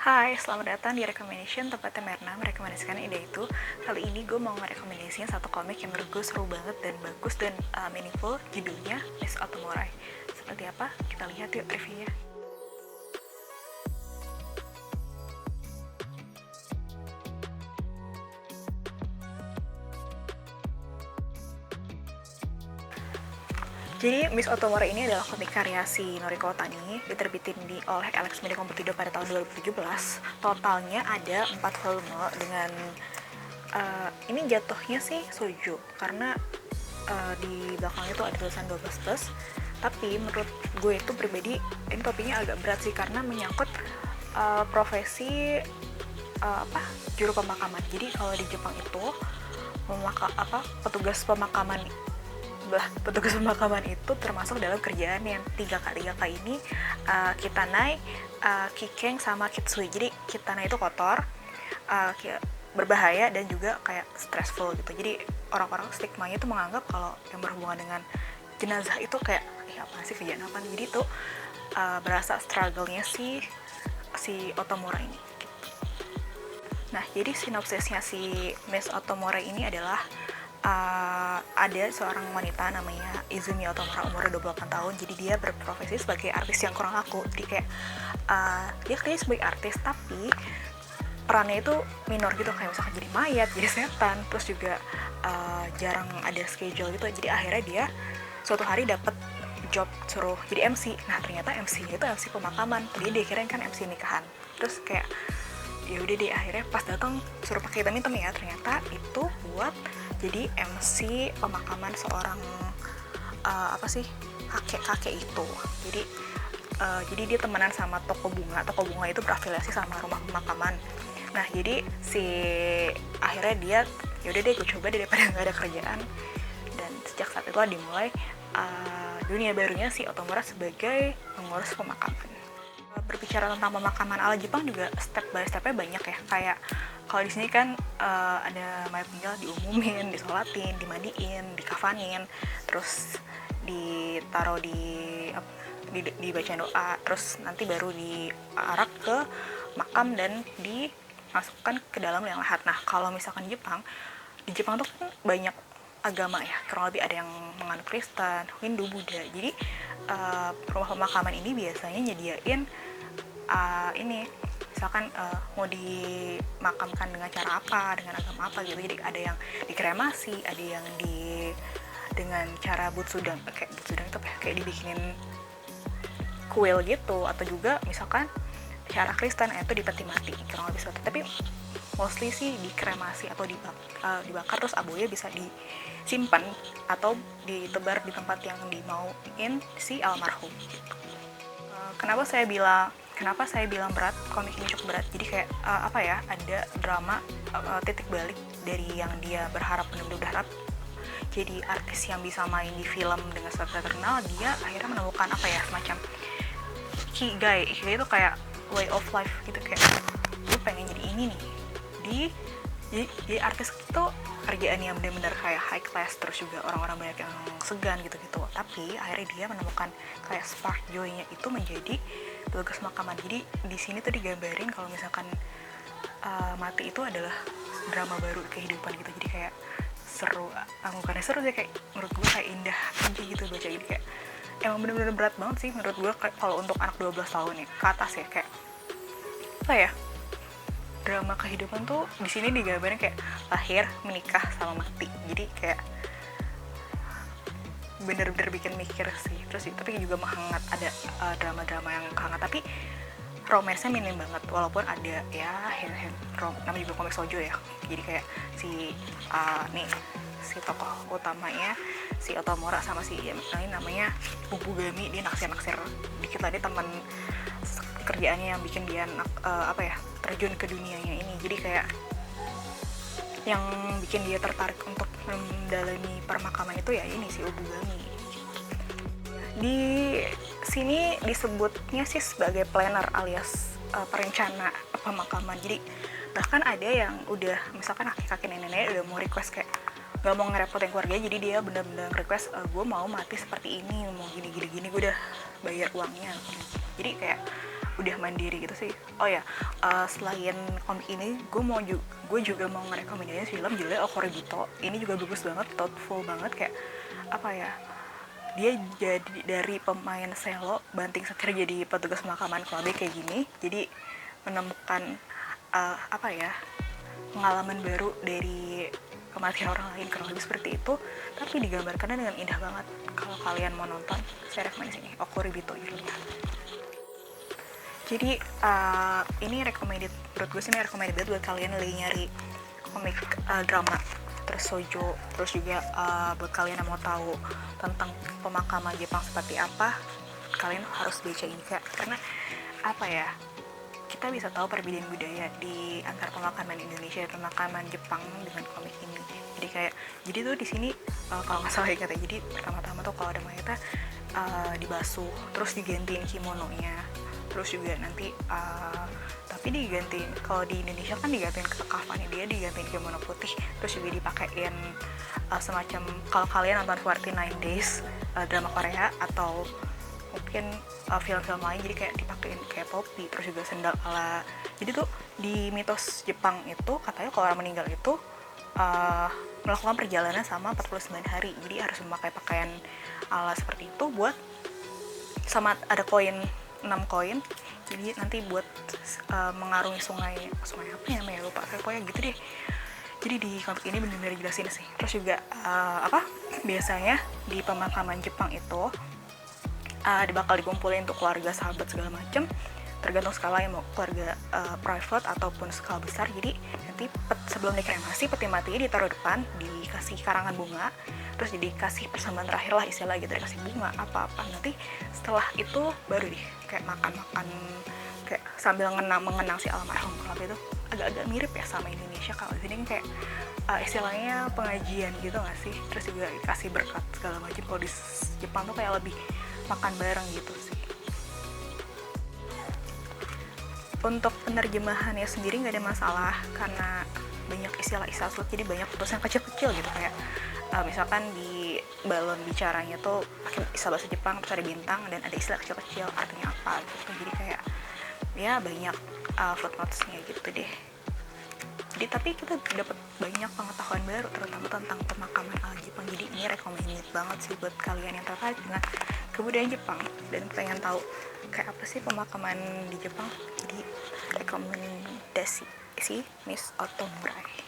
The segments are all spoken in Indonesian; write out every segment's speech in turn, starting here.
Hai, selamat datang di Recommendation, tempatnya Merna merekomendasikan ide itu. Kali ini gue mau merekomendasikan satu komik yang menurut gue seru banget dan bagus dan meaningful. Judulnya Miss Otomorai. Seperti apa? Kita lihat yuk reviewnya. Jadi Miss Otomorai ini adalah komik karya si Noriko Otani, diterbitin oleh Alex Media Kompetido pada tahun 2017. Totalnya ada 4 volume dengan ini jatuhnya sih shoujo karena di belakangnya tuh ada tulisan 12 plus. Tapi menurut gue itu pribadi ini topiknya agak berat sih karena menyangkut profesi juru pemakaman. Jadi kalau di Jepang itu petugas pemakaman itu termasuk dalam kerjaan yang tiga kali ini kitanai, kikeng sama kitsui. Jadi kitanai itu kotor, berbahaya dan juga kayak stressful gitu. Jadi orang-orang stigmanya itu menganggap kalau yang berhubungan dengan jenazah itu kayak apa sih, kerjaan apa. Jadi itu berasa struggle-nya si Otomura ini. Nah, jadi sinopsisnya si Miss Otomura ini adalah ada seorang wanita namanya Izumi Otomura, umurnya 28 tahun. Jadi dia berprofesi sebagai artis yang kurang laku. Jadi kayak dia kerja sebagai artis tapi perannya itu minor gitu, kayak misalkan jadi mayat, jadi setan, terus juga jarang ada schedule gitu. Jadi akhirnya dia suatu hari dapat job suruh jadi MC. Nah ternyata MC-nya itu MC pemakaman. Dia dikirain kan MC nikahan. Terus kayak ya udah deh, akhirnya pas datang suruh pakai hitam-hitam ya, ternyata itu buat jadi MC pemakaman seorang kakek itu. Jadi dia temenan sama toko bunga itu berafiliasi sama rumah pemakaman. Nah jadi akhirnya dia yaudah deh gue coba deh daripada nggak ada kerjaan. Dan sejak saat itulah dimulai dunia barunya si Otomura sebagai pengurus pemakaman. Berbicara tentang pemakaman ala Jepang juga step by stepnya banyak ya. Kayak kalau di sini kan ada mayat meninggal diumumin, disolatin, dimandiin, dikafanin, terus ditaruh dibacain doa, terus nanti baru diarak ke makam dan dimasukkan ke dalam liang lahat. Nah kalau misalkan di Jepang tuh kan banyak agama ya, kurang lebih ada yang menganut Kristen, Hindu, Buddha. Jadi rumah pemakaman ini biasanya nyediain misalkan mau dimakamkan dengan cara apa, dengan agama apa gitu. Jadi ada yang dikremasi, ada yang dengan cara butsudang itu kayak dibikinin kuil gitu, atau juga misalkan cara Kristen itu dipeti mati kurang lebih seperti. Tapi mostly sih dikremasi atau dibakar, terus abunya bisa disimpan atau ditebar di tempat yang dimauin si almarhum gitu. Kenapa saya bilang berat, komik ini cukup berat. Jadi kayak ada drama titik balik dari yang dia bener-bener berharap jadi artis yang bisa main di film dengan status terkenal. Dia akhirnya menemukan semacam ikigai itu kayak way of life gitu, kayak gue pengen jadi ini nih. Jadi artis itu kerjaan yang benar-benar kayak high class, terus juga orang-orang banyak yang segan gitu-gitu. Tapi akhirnya dia menemukan kayak spark joy-nya itu menjadi petugas pemakaman. Jadi di sini tuh digambarin kalau misalkan mati itu adalah drama baru kehidupan gitu. Jadi kayak seru, bukannya seru sih, kayak menurut gue kayak indah aja gitu baca ini. Kayak emang bener-bener berat banget sih menurut gue kalau untuk anak 12 tahun ya ke atas ya. Kayak drama kehidupan tuh di sini digambarin kayak lahir, menikah, sama mati. Jadi kayak bener-bener bikin mikir sih. Terus tapi juga menghangat, ada drama-drama yang hangat tapi romance-nya minim banget, walaupun ada ya namanya juga komik shoujo ya. Jadi kayak si tokoh utamanya si Otomura sama si ini namanya Bubugami, dia naksir dikit lah, dia teman kerjaannya yang bikin dia terjun ke dunianya ini. Jadi kayak yang bikin dia tertarik untuk mendalami permakaman itu ya ini si Ubugami. Di sini disebutnya sih sebagai planner alias perencana pemakaman. Jadi bahkan ada yang udah misalkan kakek nenek udah mau request kayak gak mau ngerepotin keluarga, jadi dia benar-benar request gue mau mati seperti ini, mau gini gue udah bayar uangnya. Jadi kayak udah mandiri gitu sih. Oh ya, selain komik ini gue juga mau ngerekomendasiin film judulnya Okoribito. Ini juga bagus banget, thoughtful banget, kayak apa ya, dia jadi dari pemain selo banting setir jadi petugas pemakaman Klabe kayak gini, jadi menemukan apa ya, pengalaman baru dari kematian orang lain, kurang lebih seperti itu, tapi digambarkannya dengan indah banget. Kalau kalian mau nonton, saya rekomendasi ini, Okoribito judulnya. Jadi ini recommended, menurut gue sih ini recommended banget buat kalian lagi nyari komik drama, terus shoujo, terus juga buat kalian yang mau tahu tentang pemakaman Jepang seperti apa, kalian harus baca ini Kak. Karena apa ya, kita bisa tahu perbedaan budaya di antara pemakaman Indonesia dan pemakaman Jepang dengan komik ini. Jadi tuh di sini kalau nggak salah ingat ya, jadi pertama-tama tuh kalau ada mayatnya dibasuh, terus digantiin kimononya, terus juga nanti tapi digantiin, kalau di Indonesia kan digantiin kafannya, dia digantiin kimono putih, terus juga dipakein semacam, kalau kalian nonton 49 Days drama Korea atau mungkin film-film lain, jadi kayak dipakein kayak topi, terus juga sendal ala. Jadi tuh di mitos Jepang itu katanya kalau orang meninggal itu melakukan perjalanan sama 49 hari, jadi harus memakai pakaian ala seperti itu buat, sama ada koin 6 koin, jadi nanti buat mengarungi sungai apa ya namanya, lupa saya, pokoknya gitu deh. Jadi di komik ini benar-benar jelasin sih. Terus juga biasanya di pemakaman Jepang itu bakal dikumpulin untuk keluarga, sahabat, segala macem, tergantung skala yang mau keluarga private ataupun skala besar. Jadi nanti sebelum dikremasi, peti matinya ditaruh depan, dikasih karangan bunga, terus dikasih persembahan terakhir lah istilah gitu, dikasih bunga apa-apa. Nanti setelah itu baru deh kayak makan-makan, kayak sambil mengenang si almarhum. Kalau itu agak-agak mirip ya sama Indonesia, kalau di sini kayak istilahnya pengajian gitu nggak sih, terus juga kasih berkat segala macam. Kalau di Jepang tuh kayak lebih makan bareng gitu sih. Untuk penerjemahannya sendiri nggak ada masalah, karena banyak istilah-istilah sulit, jadi banyak tulisan kecil-kecil gitu, kayak misalkan di balon bicaranya tuh pakai istilah bahasa Jepang, terus ada bintang dan ada istilah kecil-kecil artinya apa gitu. Jadi kayak ya banyak footnotes-nya gitu deh. Jadi tapi kita dapat banyak pengetahuan baru, terutama tentang pemakaman ala Jepang. Jadi ini recommended banget sih buat kalian yang tertarik dengan kebudayaan Jepang dan pengen tahu kayak apa sih pemakaman di Jepang. Jadi rekomendasi si Miss Otomurai.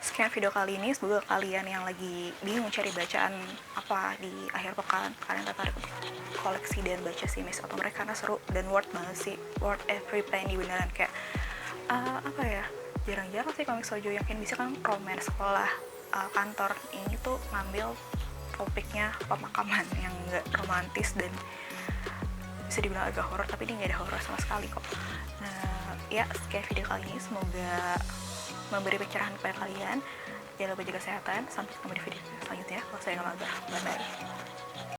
Sekian video kali ini, semoga kalian yang lagi bingung cari bacaan apa di akhir pekan, kalian tertarik untuk koleksi dan baca si Miss Otomurai karena seru dan worth banget sih, worth every penny beneran. Kayak apa ya, jarang-jarang sih komik shoujo yang bisa kan romance sekolah kantor. Ini tuh ngambil topiknya pemakaman yang nggak romantis dan bisa dibilang agak horor, tapi ini nggak ada horor sama sekali kok. Nah ya, sekian video kali ini, semoga memberi pencerahan kepada kalian. Jangan lupa jaga kesehatan, sampai ketemu di video selanjutnya. Kalau saya nggak mager, bye bye.